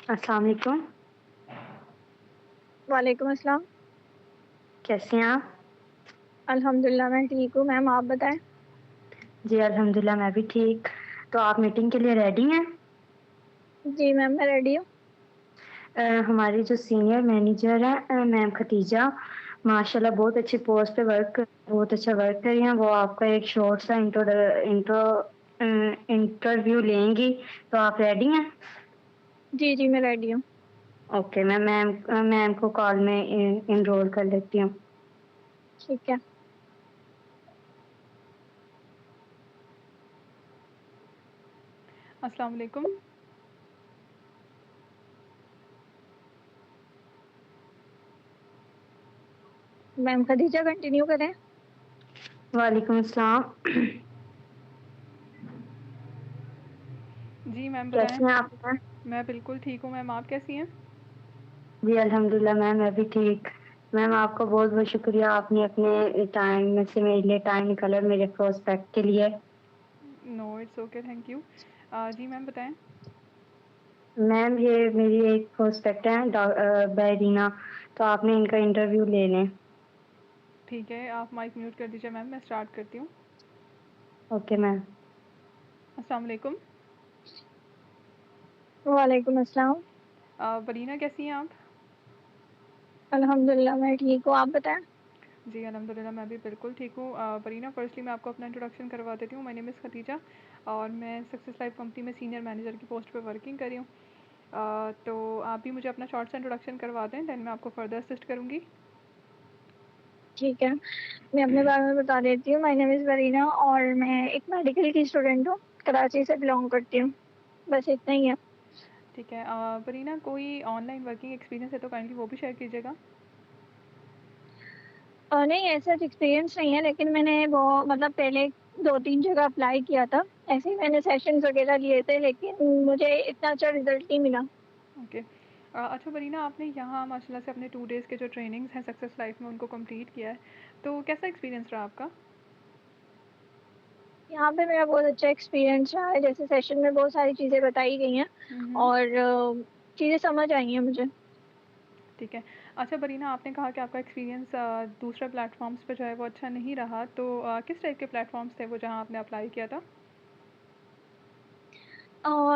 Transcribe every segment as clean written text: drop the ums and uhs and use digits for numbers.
अस्सलाम वालेकुम। वालेकुम अस्सलाम। कैसी हैं आप? अल्हम्दुलिल्लाह मैं ठीक हूँ, मैम आप बताएँ? जी, अल्हम्दुलिल्लाह मैं भी ठीक। तो आप मीटिंग के लिए रेडी हैं? जी मैम, मैं रेडी हूँ। हमारी जो सीनियर मैनेजर हैं मैम खतीजा, माशाल्लाह बहुत अच्छा वर्क कर रही हैं। वो आपका एक शॉर्ट सा इंटरव्यू लेंगी, तो आप रेडी हैं? जी, जी, मैं रेडी हूँ। ओके, मैं मैम को कॉल में एनरोल कर लेती हूँ। ठीक है। अस्सलाम वालेकुम। मैम खदीजा कंटिन्यू करें? वालेकुम अस्सलाम। जी मैम बताएँ। कैसी हैं आप मैम? मैं बिल्कुल ठीक हूँ मैम, आप कैसी हैं? जी, अल्हम्दुलिल्लाह मैम मैं भी ठीक। मैम आपका बहुत-बहुत शुक्रिया आपने अपने टाइम में से मेरे लिए टाइम निकाला मेरे प्रोस्पेक्ट के लिए। No it's okay, thank you. जी मैम बताएँ। मैम ये मेरी एक प्रोस्पेक्ट है बैरीना, तो आपने इनका इंटरव्यू ले लें। ठीक है, आप माइक म्यूट कर दीजिए मैम, मैं स्टार्ट करती हूँ। Okay ma'am. अस्सलाम वालेकुम। वालेकुम अस्सलाम। बरीना कैसी हैं आप? अल्हम्दुलिल्लाह मैं ठीक हूँ, आप बताएँ? जी अल्हम्दुलिल्लाह मैं भी बिल्कुल ठीक हूँ। बरीना फर्स्टली मैं आपको अपना इंट्रोडक्शन करवा देती हूँ। माय नेम इज़ खदीजा और मैं सक्सेस लाइफ कंपनी में सीनियर मैनेजर की पोस्ट पे वर्किंग कर रही हूँ। तो आप भी मुझे अपना शॉर्ट सा इंट्रोडक्शन करवा दें, देन मैं आपको फर्दर असिस्ट करूँगी। ठीक है। मैं अपने बारे में बता देती हूँ, माय नेम इज़ वरीना और मैं एक मेडिकल की स्टूडेंट हूँ, कराची से बिलॉन्ग करती हूँ। बस इतना ही है। ठीक है। बरीना कोई ऑनलाइन वर्किंग एक्सपीरियंस है तो काइंडली वो भी शेयर कीजिएगा। नहीं ऐसा एक्सपीरियंस नहीं है लेकिन मैंने वो मतलब पहले 2-3 जगह अप्लाई किया था। ऐसे ही मैंने सेशंस वगैरह लिए थे लेकिन मुझे इतना अच्छा रिज़ल्ट नहीं मिला। ओके। अच्छा बरीना आपने यहाँ माशाल्लाह से अपने 2 डेज़ के जो ट्रेनिंग्स हैं सक्सेस लाइफ में उनको कंप्लीट किया है। तो कैसा एक्सपीरियंस रहा आपका? यहाँ पे मेरा बहुत अच्छा एक्सपीरियंस रहा है, जैसे सेशन में बहुत सारी चीज़ें बताई गई हैं हुँ, हुँ। और चीज़ें समझ आई हैं मुझे। ठीक है। अच्छा बरीना आपने कहा कि आपका एक्सपीरियंस दूसरे प्लेटफ़ॉर्म्स पे जो है वो अच्छा नहीं रहा, तो किस टाइप के प्लेटफ़ॉर्म्स थे वो जहाँ आपने अप्लाई किया था?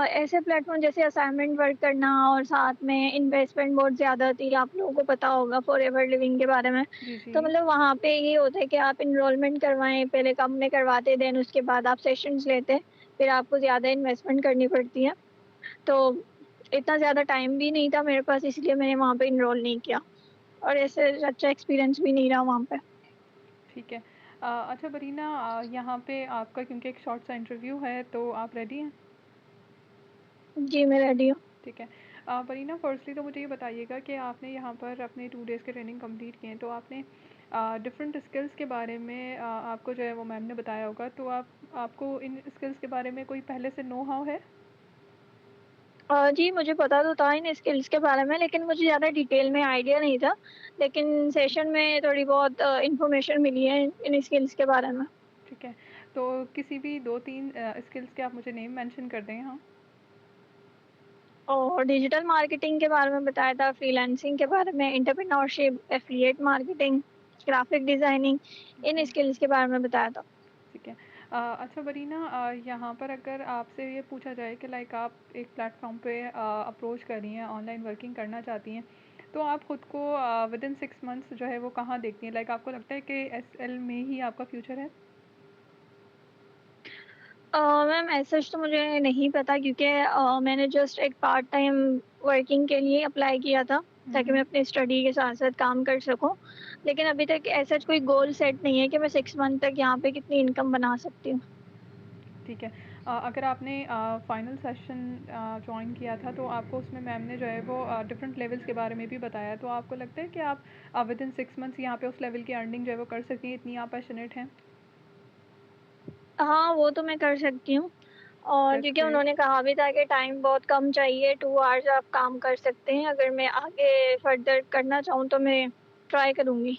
ऐसे प्लेटफ़ॉर्म जैसे असाइनमेंट वर्क करना और साथ में इन्वेस्टमेंट बहुत ज़्यादा थी, आप लोगों को पता होगा फॉरएवर लिविंग के बारे में। जी, जी। तो मतलब वहाँ पे ये होता है कि आप एनरोलमेंट करवाएँ, पहले कम में करवाते, देन उसके बाद आप सेशंस लेते, फिर आपको ज़्यादा इन्वेस्टमेंट करनी पड़ती है। तो इतना ज़्यादा टाइम भी नहीं था मेरे पास इसलिए मैंने वहाँ पे एनरोल नहीं किया और ऐसे अच्छा एक्सपीरियंस भी नहीं रहा वहाँ पे। ठीक है। अच्छा बरीना यहाँ पे आपका क्योंकि एक शॉर्ट सा इंटरव्यू है तो आप रेडी हैं? जी, मैं रेडी हूँ। ठीक है। बरीना फ़र्स्टली तो मुझे ये बताइएगा कि आपने यहाँ पर अपने 2 डेज़ के ट्रेनिंग कंप्लीट किए हैं, तो आपने डिफरेंट स्किल्स के बारे में आपको जो है वो मैम ने बताया होगा, तो आपको इन स्किल्स के बारे में कोई पहले से नो हाउ है? जी, मुझे पता तो था इन स्किल्स के बारे में लेकिन मुझे ज़्यादा डिटेल में आइडिया नहीं था। लेकिन सेशन में थोड़ी बहुत इन्फॉर्मेशन मिली है इन स्किल्स के बारे में। ठीक है। तो किसी भी 2-3 स्किल्स के आप मुझे नेम मेंशन कर दें यहाँ। और डिजिटल मार्केटिंग के बारे में बताया था, फ्रीलांसिंग के बारे में, entrepreneurship, affiliate marketing, graphic designing in okay. Skills के बारे में बताया था। ठीक है। अच्छा बरीना यहाँ पर अगर आपसे ये पूछा जाए कि लाइक आप एक प्लेटफ़ॉर्म पे अप्रोच कर रही हैं, ऑनलाइन वर्किंग करना चाहती हैं, तो आप खुद को विदिन 6 मंथ्स जो है वो कहाँ देखती हैं? लाइक आपको लगता है कि एसएल में ही आपका फ्यूचर है? मैम ऐसा तो मुझे नहीं पता क्योंकि मैंने जस्ट एक पार्ट टाइम वर्किंग के लिए अप्लाई किया था, हुँ, ताकि मैं हुँ। अपनी स्टडी के साथ-साथ काम कर सकूँ। लेकिन अभी तक ऐसा कोई गोल सेट नहीं है कि मैं 6 मंथ तक यहाँ पे कितनी इनकम बना सकती हूँ। ठीक है। अगर आपने फाइनल सेशन जॉइन किया था तो आपको उसमें मैम ने जो है वो डिफरेंट लेवल्स के बारे में भी बताया, तो आपको लगता है कि आप विदिन 6 मंथ्स यहाँ पे उस लेवल की अर्निंग जो है वो कर सकती हैं, इतनी आप पैशनेट हैं? हाँ, वो तो मैं कर सकती हूँ और दैट्स क्योंकि ग्रेट। उन्होंने कहा भी था कि टाइम बहुत कम चाहिए, 2 आवर्स आप काम कर सकते हैं। अगर मैं आगे फर्दर करना चाहूँ तो मैं ट्राई करूँगी।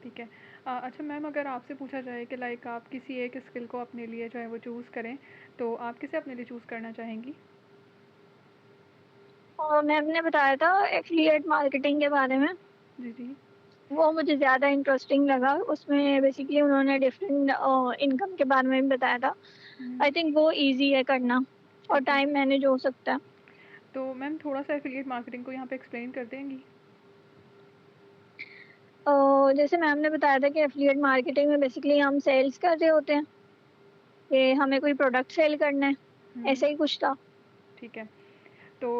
ठीक है। अच्छा मैम अगर आपसे पूछा जाए कि लाइक आप किसी एक स्किल को अपने लिए जो है वो चूज़ करें, तो आप किसे अपने लिए चूज़ करना चाहेंगी? मैम ने बताया था एफिलिएट मार्केटिंग के बारे में, जी, जी। वो मुझे ज़्यादा इंटरेस्टिंग लगा। उसमें बेसिकली उन्होंने डिफरेंट इनकम के बारे में भी बताया था। हुँ, आई थिंक वो ईज़ी है करना और ठीक है। टाइम मैनेज हो सकता है। तो मैम थोड़ा-सा एफ़िलिएट मार्केटिंग को यहाँ पे एक्सप्लेन कर देंगी? जैसे मैम ने बताया था कि एफिलिएट मार्केटिंग में बेसिकली हम सेल्स कर रहे होते हैं, कि हमें कोई प्रोडक्ट सेल करना है, हुँ, ऐसा हुँ, ही कुछ था। ठीक है। तो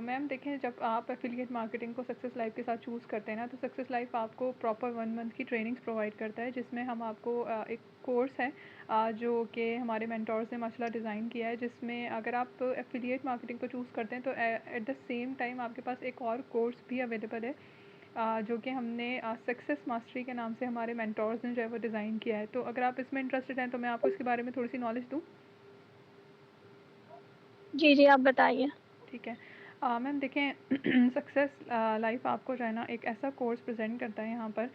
मैम देखें, जब आप एफ़िलिएट मार्केटिंग को सक्सेस लाइफ़ के साथ चूज़ करते हैं ना, तो सक्सेस लाइफ़ आपको प्रॉपर 1 मंथ की ट्रेनिंग्स प्रोवाइड करता है, जिसमें हम आपको एक कोर्स है जो कि हमारे मेंटोर्स ने माशाल्लाह डिज़ाइन किया है, जिसमें अगर आप एफ़िलिएट मार्केटिंग को चूज़ करते हैं तो एट द सेम टाइम आपके पास एक और कोर्स भी अवेलेबल है जो कि हमने सक्सेस मास्टरी के नाम से हमारे मेंटोर्स ने जो है वो डिज़ाइन किया है। तो अगर आप इसमें इंटरेस्टेड हैं तो मैं आपको इसके बारे में थोड़ी-सी नॉलेज दूँ? जी, जी, आप बताइए। ठीक है। मैम देखें, सक्सेस लाइफ आपको जो है ना एक ऐसा कोर्स प्रेजेंट करता है यहाँ पर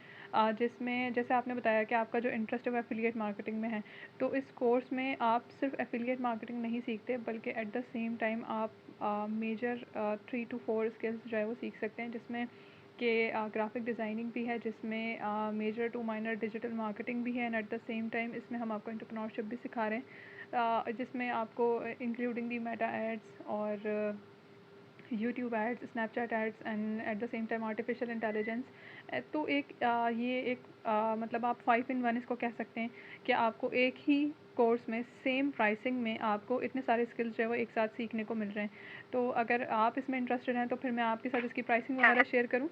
जिसमें जैसे आपने बताया कि आपका जो इंटरेस्ट है वो एफिलिएट मार्केटिंग में है। तो इस कोर्स में आप सिर्फ एफिलिएट मार्केटिंग नहीं सीखते, बल्कि एट द सेम टाइम आप मेजर 3 टू 4 स्किल्स जो है वो सीख सकते हैं, जिसमें कि ग्राफिक डिज़ाइनिंग भी है, जिसमें major to minor digital marketing भी है, and at the same time इसमें हम आपको एंटरप्रेन्योरशिप भी सिखा रहे हैं, जिसमें आपको इंक्लूडिंग दी मेटा एड्स और YouTube ads, Snapchat ads and at the same time artificial intelligence. तो ये एक मतलब आप 5 इन 1 इसको कह सकते हैं कि आपको एक ही कोर्स में सेम प्राइसिंग में आपको इतने सारे स्किल्स जो है वो एक साथ सीखने को मिल रहे हैं। तो अगर आप इसमें इंटरेस्टेड हैं तो फिर मैं आपके साथ इसकी प्राइसिंग वगैरह शेयर करूँ?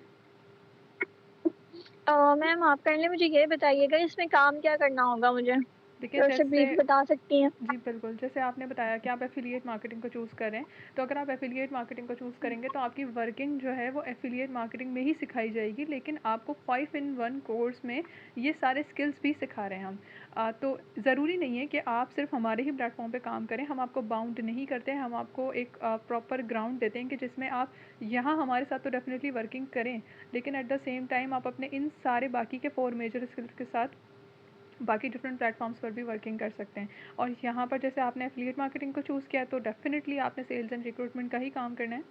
मैम आप पहले मुझे ये बताइएगा इसमें काम क्या करना होगा मुझे? देखिए, थोड़ा-सा जैसे ब्रीफ बता सकती हैं? जी, बिल्कुल। जैसे आपने बताया कि आप एफ़िलिएट मार्केटिंग को चूज़ कर रहे हैं, तो अगर आप एफ़िलिएट मार्केटिंग को चूज़ करेंगे तो आपकी वर्किंग जो है वो एफ़िलिएट मार्केटिंग में ही सिखाई जाएगी, लेकिन आपको 5 इन 1 कोर्स में ये सारे स्किल्स भी सिखा रहे हैं हम। तो ज़रूरी नहीं है कि आप सिर्फ़ हमारे ही प्लेटफ़ॉर्म पे काम करें, हम आपको बाउंड नहीं करते हैं, हम आपको एक प्रॉपर ग्राउंड देते हैं कि जिसमें आप यहाँ हमारे साथ तो डेफ़िनिटली वर्किंग करें, लेकिन एट द सेम टाइम आप अपने इन सारे बाकी के 4 मेजर स्किल्स के साथ बाकी डिफरेंट प्लेटफॉर्म्स पर भी वर्किंग कर सकते हैं। और यहाँ पर जैसे आपने एफिलिएट मार्केटिंग को चूज़ किया, तो डेफिनेटली आपने सेल्स एंड रिक्रूटमेंट का ही काम करना है।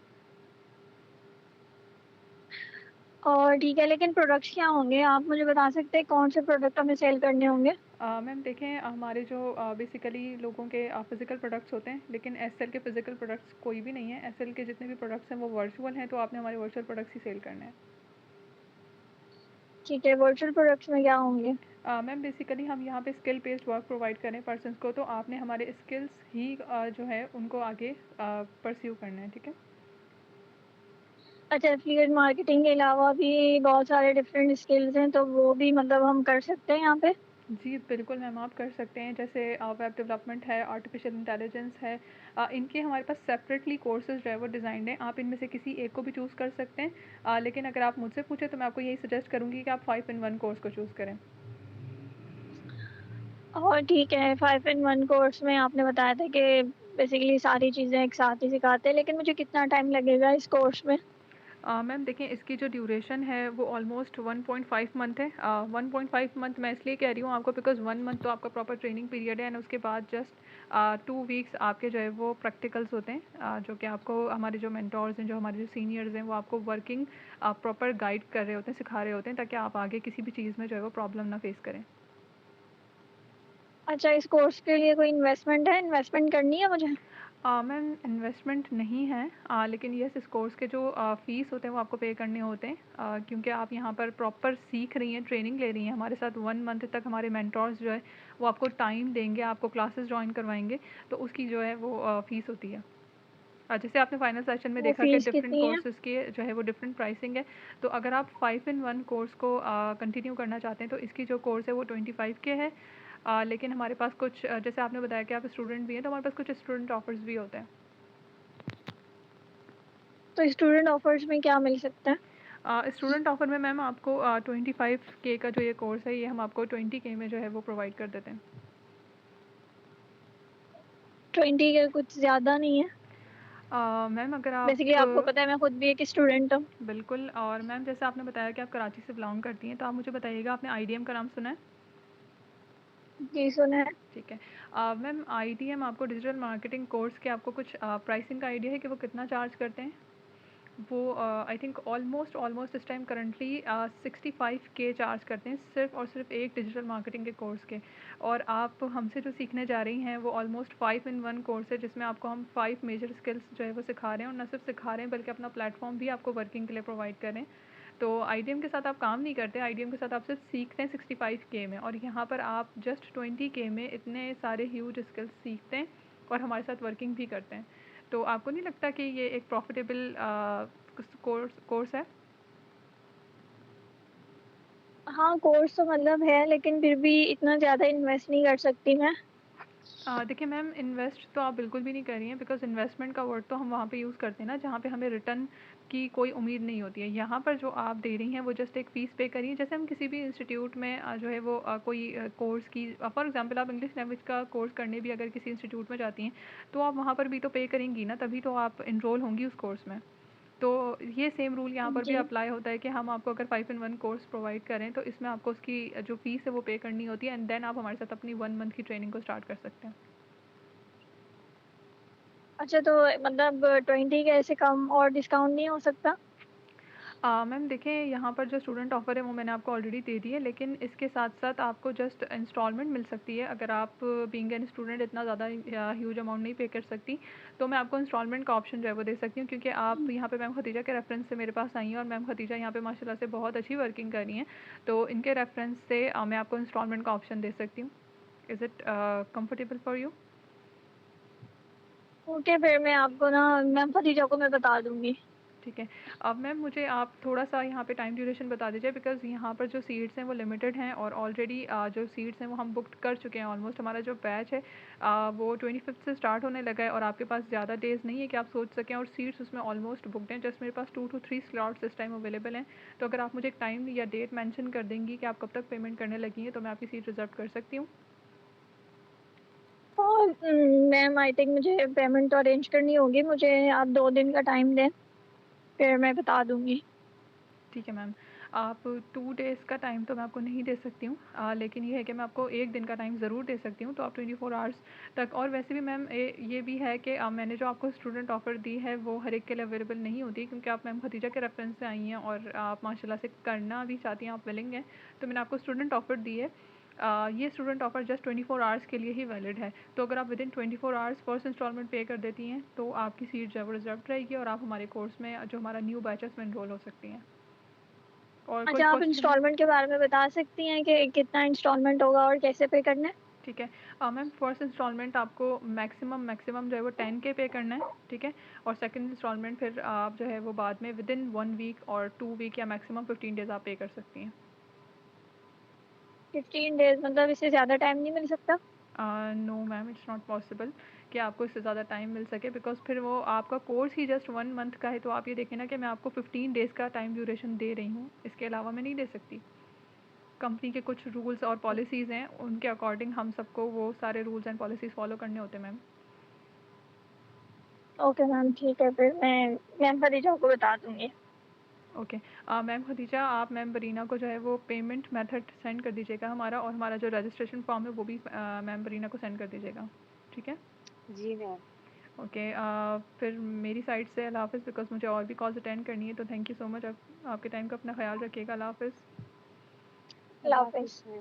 और ठीक है, लेकिन प्रोडक्ट्स क्या होंगे? आप मुझे बता सकते हैं कौन से प्रोडक्ट हमें सेल करने होंगे? मैम देखें, हमारे जो बेसिकली लोगों के फिज़िकल प्रोडक्ट्स होते हैं, लेकिन एसएल के फ़िज़िकल प्रोडक्ट्स कोई भी नहीं है। एसएल के जितने भी प्रोडक्ट्स हैं वो वर्चुअल हैं, तो आपने हमारे वर्चुअल प्रोडक्ट्स ही सेल करने हैं। ठीक है, वर्चुअल प्रोडक्ट्स में क्या होंगे? मैम बेसिकली हम यहाँ पे स्किल बेस्ड वर्क प्रोवाइड करें पर्सन्स को, तो आपने हमारे स्किल्स ही जो है उनको आगे परस्यू करना है, ठीक है? अच्छा, एफिलिएट मार्केटिंग के अलावा भी बहुत सारे डिफरेंट स्किल्स हैं, तो वो भी मतलब हम कर सकते हैं यहाँ पे? जी, बिल्कुल मैम, आप कर सकते हैं। जैसे वेब डेवलपमेंट है, आर्टिफ़िशियल इंटेलिजेंस है, इनके हमारे पास सेपरेटली कोर्सेज़ जो है वो डिज़ाइन्ड हैं। आप इनमें से किसी एक को भी चूज़ कर सकते हैं। लेकिन अगर आप मुझसे पूछें तो मैं आपको यही सजेस्ट करूँगी कि आप 5 इन 1 कोर्स को चूज़ करें। और ठीक है, 5 इन 1 कोर्स में आपने बताया था कि बेसिकली सारी चीज़ें एक साथ ही सिखाते हैं, लेकिन मुझे कितना टाइम लगेगा इस कोर्स में? मैम देखें, इसकी जो ड्यूरेशन है वो ऑलमोस्ट 1.5 मंथ है। 1.5 मंथ मैं इसलिए कह रही हूँ आपको, बिकॉज़ 1 मंथ तो आपका प्रॉपर ट्रेनिंग पीरियड है, एंड उसके बाद जस्ट 2 वीक्स आपके जो है वो प्रैक्टिकल्स होते हैं, जो कि आपको हमारे जो मेंटोर्स हैं, जो हमारे जो सीनियर्स हैं, वो आपको वर्किंग प्रॉपर गाइड कर रहे होते हैं, सिखा रहे होते हैं, ताकि आप आगे किसी भी चीज़ में जो है वो प्रॉब्लम ना फेस करें। अच्छा, इस कोर्स के लिए कोई इन्वेस्टमेंट है? इन्वेस्टमेंट करनी है मुझे? मैम इन्वेस्टमेंट नहीं है, लेकिन येस, इस कोर्स के जो फ़ीस होते हैं वो आपको पे करने होते हैं, क्योंकि आप यहाँ पर प्रॉपर सीख रही हैं, ट्रेनिंग ले रही हैं हमारे साथ। 1 मंथ तक हमारे मेंटोर्स जो है वो आपको टाइम देंगे, आपको क्लासेस जॉइन करवाएंगे, तो उसकी जो है वो फ़ीस होती है। जैसे आपने फाइनल सेशन में वो देखा कि फीस डिफरेंट कितनी है? कोर्सेज़ के जो है वो डिफरेंट प्राइसिंग है। तो अगर आप 5 इन 1 कोर्स को कंटिन्यू करना चाहते हैं तो इसकी जो कोर्स है वो 25 के है। लेकिन हमारे पास कुछ जैसे आपने बताया कि आप स्टूडेंट भी हैं, तो हमारे पास कुछ स्टूडेंट ऑफर्स भी होते हैं। तो स्टूडेंट ऑफर्स में क्या मिल सकता है? स्टूडेंट ऑफर में मैम आपको 25K का जो ये कोर्स है, ये हम आपको 20K में जो है वो प्रोवाइड कर देते हैं। 20 का कुछ ज़्यादा नहीं है? मैम अगर आप बेसिकली आपको पता है मैं खुद भी एक स्टूडेंट हूँ। बिल्कुल। और मैम जैसे आपने बताया कि आप कराची से बिलोंग करती हैं, तो आप मुझे बताइएगा, आपने आईडीएम का नाम सुना है? जी, सुना है। ठीक है। मैम आईडीएम आपको डिजिटल मार्केटिंग कोर्स के आपको कुछ प्राइसिंग का आइडिया है कि वो कितना चार्ज करते हैं? वो आई थिंक ऑलमोस्ट ऑलमोस्ट इस टाइम करंटली 65K चार्ज करते हैं सिर्फ और सिर्फ एक डिजिटल मार्केटिंग के कोर्स के। और आप हमसे जो सीखने जा रही हैं वो ऑलमोस्ट 5 in 1 कोर्स है, जिसमें आपको हम 5 मेजर स्किल्स जो है वो सिखा रहे हैं, और न सिर्फ सिखा रहे हैं बल्कि अपना प्लेटफॉर्म भी आपको वर्किंग के लिए प्रोवाइड कर रहे हैं। तो आईडीएम के साथ आप काम नहीं करते, आईडीएम के साथ आप सिर्फ सीखते हैं 65K में, और यहाँ पर आप जस्ट 20K में इतने सारे ह्यूज स्किल्स सीखते हैं और हमारे साथ वर्किंग भी करते हैं। तो आपको नहीं लगता कि ये एक प्रॉफिटेबल कोर्स है? हाँ, कोर्स तो मतलब है, लेकिन फिर भी इतना ज़्यादा इन्वेस्ट नहीं कर सकती मैं। देखिए मैम, इन्वेस्ट तो आप बिल्कुल भी नहीं कर रही हैं, बिकॉज़ इन्वेस्टमेंट का वर्ड तो हम वहाँ पे यूज़ करते हैं ना जहाँ पे हमें रिटर्न की कोई उम्मीद नहीं होती है। यहाँ पर जो आप दे रही हैं वो जस्ट एक फ़ीस पे करिए, जैसे हम किसी भी इंस्टीट्यूट में जो है वो कोई कोर्स की फॉर एग्ज़ाम्पल आप इंग्लिश लैंग्वेज का कोर्स करने भी अगर किसी इंस्टीट्यूट में जाती हैं, तो आप वहाँ पर भी तो पे करेंगी ना, तभी तो आप एनरोल होंगी उस कोर्स में। तो ये सेम रूल यहाँ पर भी जी। अप्लाई होता है कि हम आपको अगर 5 in 1 कोर्स प्रोवाइड करें तो इसमें आपको उसकी जो फ़ीस है वो पे करनी होती है, एंड देन आप हमारे साथ अपनी 1 मंथ की ट्रेनिंग को स्टार्ट कर सकते हैं। अच्छा, तो मतलब 20 के ऐसे कम और डिस्काउंट नहीं हो सकता? मैम देखिए, यहाँ पर जो स्टूडेंट ऑफ़र है वो मैंने आपको ऑलरेडी दे दी है, लेकिन इसके साथ-साथ आपको जस्ट इंस्टॉलमेंट मिल सकती है। अगर आप बीइंग एन स्टूडेंट इतना ज़्यादा ह्यूज अमाउंट नहीं पे कर सकती, तो मैं आपको इंस्टॉलमेंट का ऑप्शन जो है वो दे सकती हूँ, क्योंकि आप यहाँ पे मैम खदीजा के रेफ़रेंस से मेरे पास आई हैं, और मैम खदीजा यहाँ पे माशाल्लाह से बहुत अच्छी वर्किंग कर रही हैं। तो इनके रेफ़रेंस से मैं आपको इंस्टॉलमेंट का ऑप्शन दे सकती हूँ। Is it comfortable for you? Okay, फिर मैं आपको ना मैम खदीजा को मैं बता दूँगी। ठीक है। अब मैम मुझे आप थोड़ा-सा यहाँ पे टाइम ड्यूरेशन बता दीजिए, बिकॉज़ यहाँ पर जो सीट्स हैं वो लिमिटेड हैं, और ऑलरेडी जो सीट्स हैं वो हम बुक कर चुके हैं ऑलमोस्ट। हमारा जो बैच है वो 25th से स्टार्ट होने लगा है, और आपके पास ज़्यादा डेज़ नहीं है कि आप सोच सकें, और सीट्स उसमें ऑलमोस्ट बुक्ड हैं। जस्ट मेरे पास 2 to 3 स्लॉट्स इस टाइम अवेलेबल हैं। तो अगर आप मुझे एक टाइम या डेट मेंशन कर देंगी कि आप कब तक पेमेंट करने लगी हैं, तो मैं आपकी सीट रिज़र्व कर सकती हूँ। और मैम आई थिंक मुझे पेमेंट तो अरेंज करनी होगी, मुझे आप 2 दिन का टाइम दें, फिर मैं बता दूँगी। ठीक है मैम। आप 2 डेज़ का टाइम तो मैं आपको नहीं दे सकती हूँ, लेकिन ये है कि मैं आपको 1 दिन का टाइम ज़रूर दे सकती हूँ, तो आप 24 आवर्स तक। और वैसे भी मैम ये भी है कि मैंने जो आपको स्टूडेंट ऑफ़र दी है वो हर एक के लिए अवेलेबल नहीं होती, क्योंकि आप मैम खदीजा के रेफरेंस से आई हैं और आप माशाल्लाह से करना भी चाहती हैं, आप विलिंग हैं, तो मैंने आपको स्टूडेंट ऑफ़र दी है। ये स्टूडेंट ऑफ़र जस्ट 24 आवर्स के लिए ही वैलिड है। तो अगर आप विदिन 24 आवर्स फर्स्ट इंस्टॉलमेंट पे कर देती हैं, तो आपकी सीट जो है वो रिजर्व रहेगी, और आप हमारे कोर्स में जो हमारा न्यू बैच है उसमें एनरोल हो सकती हैं। और कोई अच्छा, आप क्वेश्चन है? इंस्टॉलमेंट के बारे में बता सकती हैं कि कितना इंस्टॉलमेंट होगा और कैसे पे करना है? ठीक है। मैम फर्स्ट इंस्टॉलमेंट आपको मैक्सिमम मैक्सिमम जो है वो 10K पे करना है, ठीक है? और सेकंड इंस्टॉलमेंट फिर आप जो है वो बाद में विदिन 1 वीक और 2 वीक या मैक्सिमम 15 डेज़ आप पे कर सकती हैं। 15 डेज़ मतलब इससे ज़्यादा टाइम नहीं मिल सकता? No ma'am, it's not possible कि आपको इससे ज़्यादा टाइम मिल सके, बिकॉज़ फिर वो आपका कोर्स ही जस्ट 1 मंथ का है, तो आप ये देखें ना कि मैं आपको 15 डेज़ का टाइम ड्यूरेशन दे रही हूँ, इसके अलावा मैं नहीं दे सकती। कंपनी के कुछ रूल्स और पॉलिसीज़ हैं, उनके अकॉर्डिंग हम सबको वो सारे रूल्स एंड पॉलिसीज़ फ़ॉलो करने होते हैं मैम। ओके मैम, ठीक है, फिर मैं मैम खदीजा को बता दूँगी। ओके। मैम खदीजा, आप मैम बरीना को जो है वो पेमेंट मेथड सेंड कर दीजिएगा हमारा, और हमारा जो रजिस्ट्रेशन फॉर्म है वो भी मैम बरीना को सेंड कर दीजिएगा, ठीक है? जी मैम। ओके। फिर मेरी साइड से अल्लाह हाफ़िज़, बिकॉज़ मुझे और भी कॉल्स अटेंड करनी है, तो थैंक यू सो मच। आप आपके टाइम का अपना ख़्याल रखिएगा। अल्लाह हाफ़िज़। अल्लाह अल्लाह हाफ़िज़। हाफ़िज़ मैम।